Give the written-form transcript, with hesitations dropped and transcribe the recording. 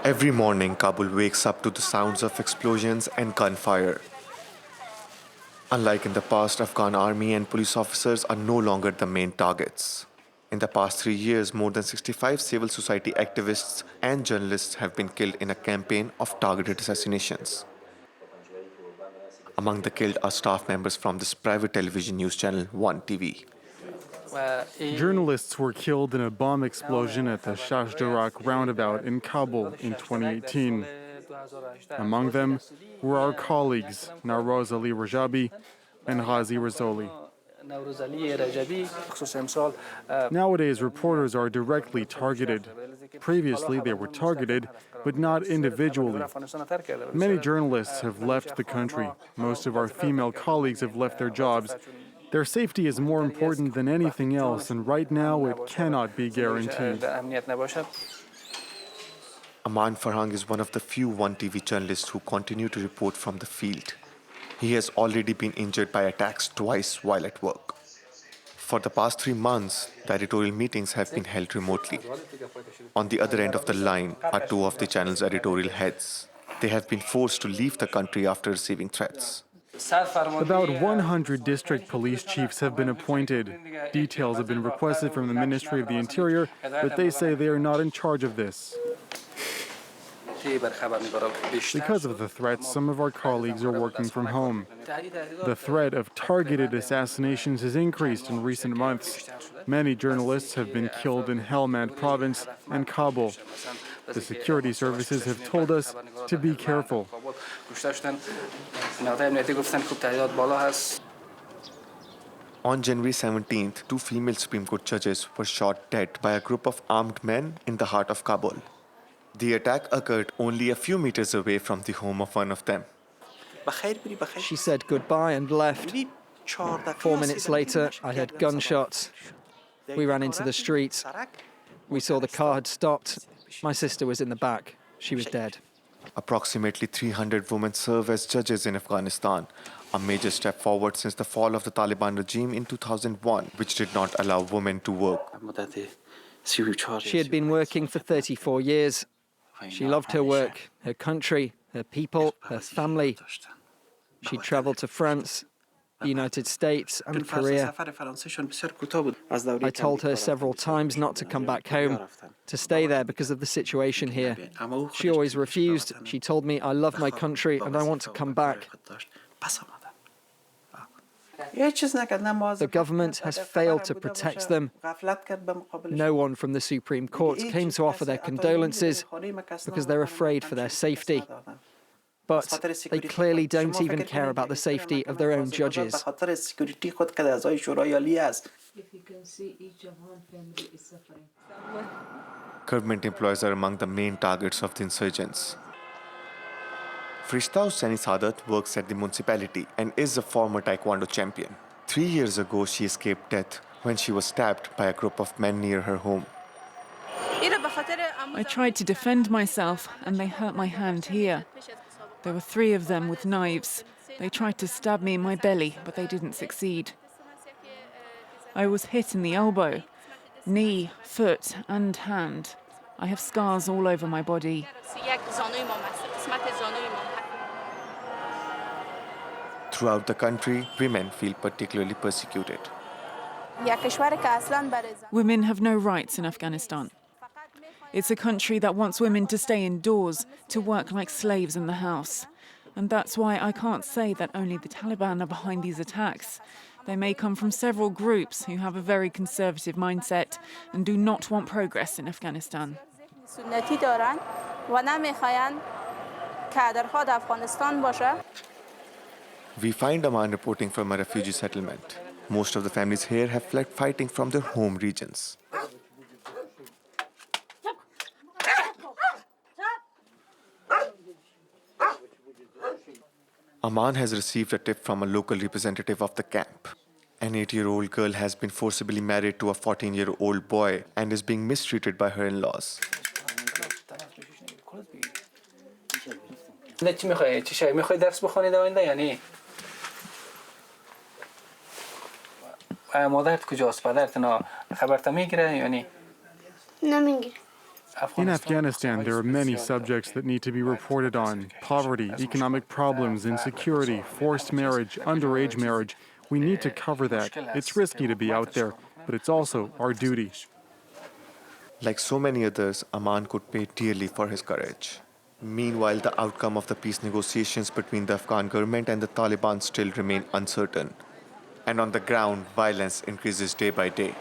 Every morning, Kabul wakes up to the sounds of explosions and gunfire. Unlike in the past, Afghan army and police officers are no longer the main targets. In the past 3 years, more than 65 civil society activists and journalists have been killed in a campaign of targeted assassinations. Among the killed are staff members from this private television news channel, One TV. Journalists were killed in a bomb explosion at the Shashdarak roundabout in Kabul in 2018. Among them were our colleagues Nawroz Ali Rajabi and Ghazi Razoli. Nowadays, reporters are directly targeted. Previously, they were targeted, but not individually. Many journalists have left the country. Most of our female colleagues have left their jobs. Their safety is more important than anything else, and right now it cannot be guaranteed. Aman Farhang is one of the few One TV journalists who continue to report from the field. He has already been injured by attacks twice while at work. For the past 3 months, the editorial meetings have been held remotely. On the other end of the line are 2 of the channel's editorial heads. They have been forced to leave the country after receiving threats. About 100 district police chiefs have been appointed. Details have been requested from the Ministry of the Interior, but they say they are not in charge of this. Because of the threats, some of our colleagues are working from home. The threat of targeted assassinations has increased in recent months. Many journalists have been killed in Helmand province and Kabul. The security services have told us to be careful. On January 17th, 2 female Supreme Court judges were shot dead by a group of armed men in the heart of Kabul. The attack occurred only a few meters away from the home of one of them. She said goodbye and left. 4 minutes later, I heard gunshots. We ran into the street. We saw the car had stopped. My sister was in the back. She was dead. Approximately 300 women serve as judges in Afghanistan, a major step forward since the fall of the Taliban regime in 2001, which did not allow women to work. She had been working for 34 years. She loved her work, her country, her people, her family. She traveled to France, the United States and Korea. I told her several times not to come back home, to stay there because of the situation here. She always refused. She told me, I love my country and I want to come back. The government has failed to protect them. No one from the Supreme Court came to offer their condolences because they're afraid for their safety. But they clearly don't even care about the safety of their own judges. Government employees are among the main targets of the insurgents. Frishta Hussaini Sadat works at the municipality and is a former taekwondo champion. 3 years ago, she escaped death when she was stabbed by a group of men near her home. I tried to defend myself and they hurt my hand here. There were 3 of them with knives. They tried to stab me in my belly, but they didn't succeed. I was hit in the elbow, knee, foot and hand. I have scars all over my body. Throughout the country, women feel particularly persecuted. Women have no rights in Afghanistan. It's a country that wants women to stay indoors, to work like slaves in the house. And that's why I can't say that only the Taliban are behind these attacks. They may come from several groups who have a very conservative mindset and do not want progress in Afghanistan. We find Aman reporting from a refugee settlement. Most of the families here have fled fighting from their home regions. Aman has received a tip from a local representative of the camp. An 8-year-old girl has been forcibly married to a 14-year-old boy and is being mistreated by her in-laws. نمیگیره. In Afghanistan, there are many subjects that need to be reported on: poverty, economic problems, insecurity, forced marriage, underage marriage. We need to cover that. It's risky to be out there, but it's also our duty. Like so many others, Aman could pay dearly for his courage. Meanwhile, the outcome of the peace negotiations between the Afghan government and the Taliban still remain uncertain. And on the ground, violence increases day by day.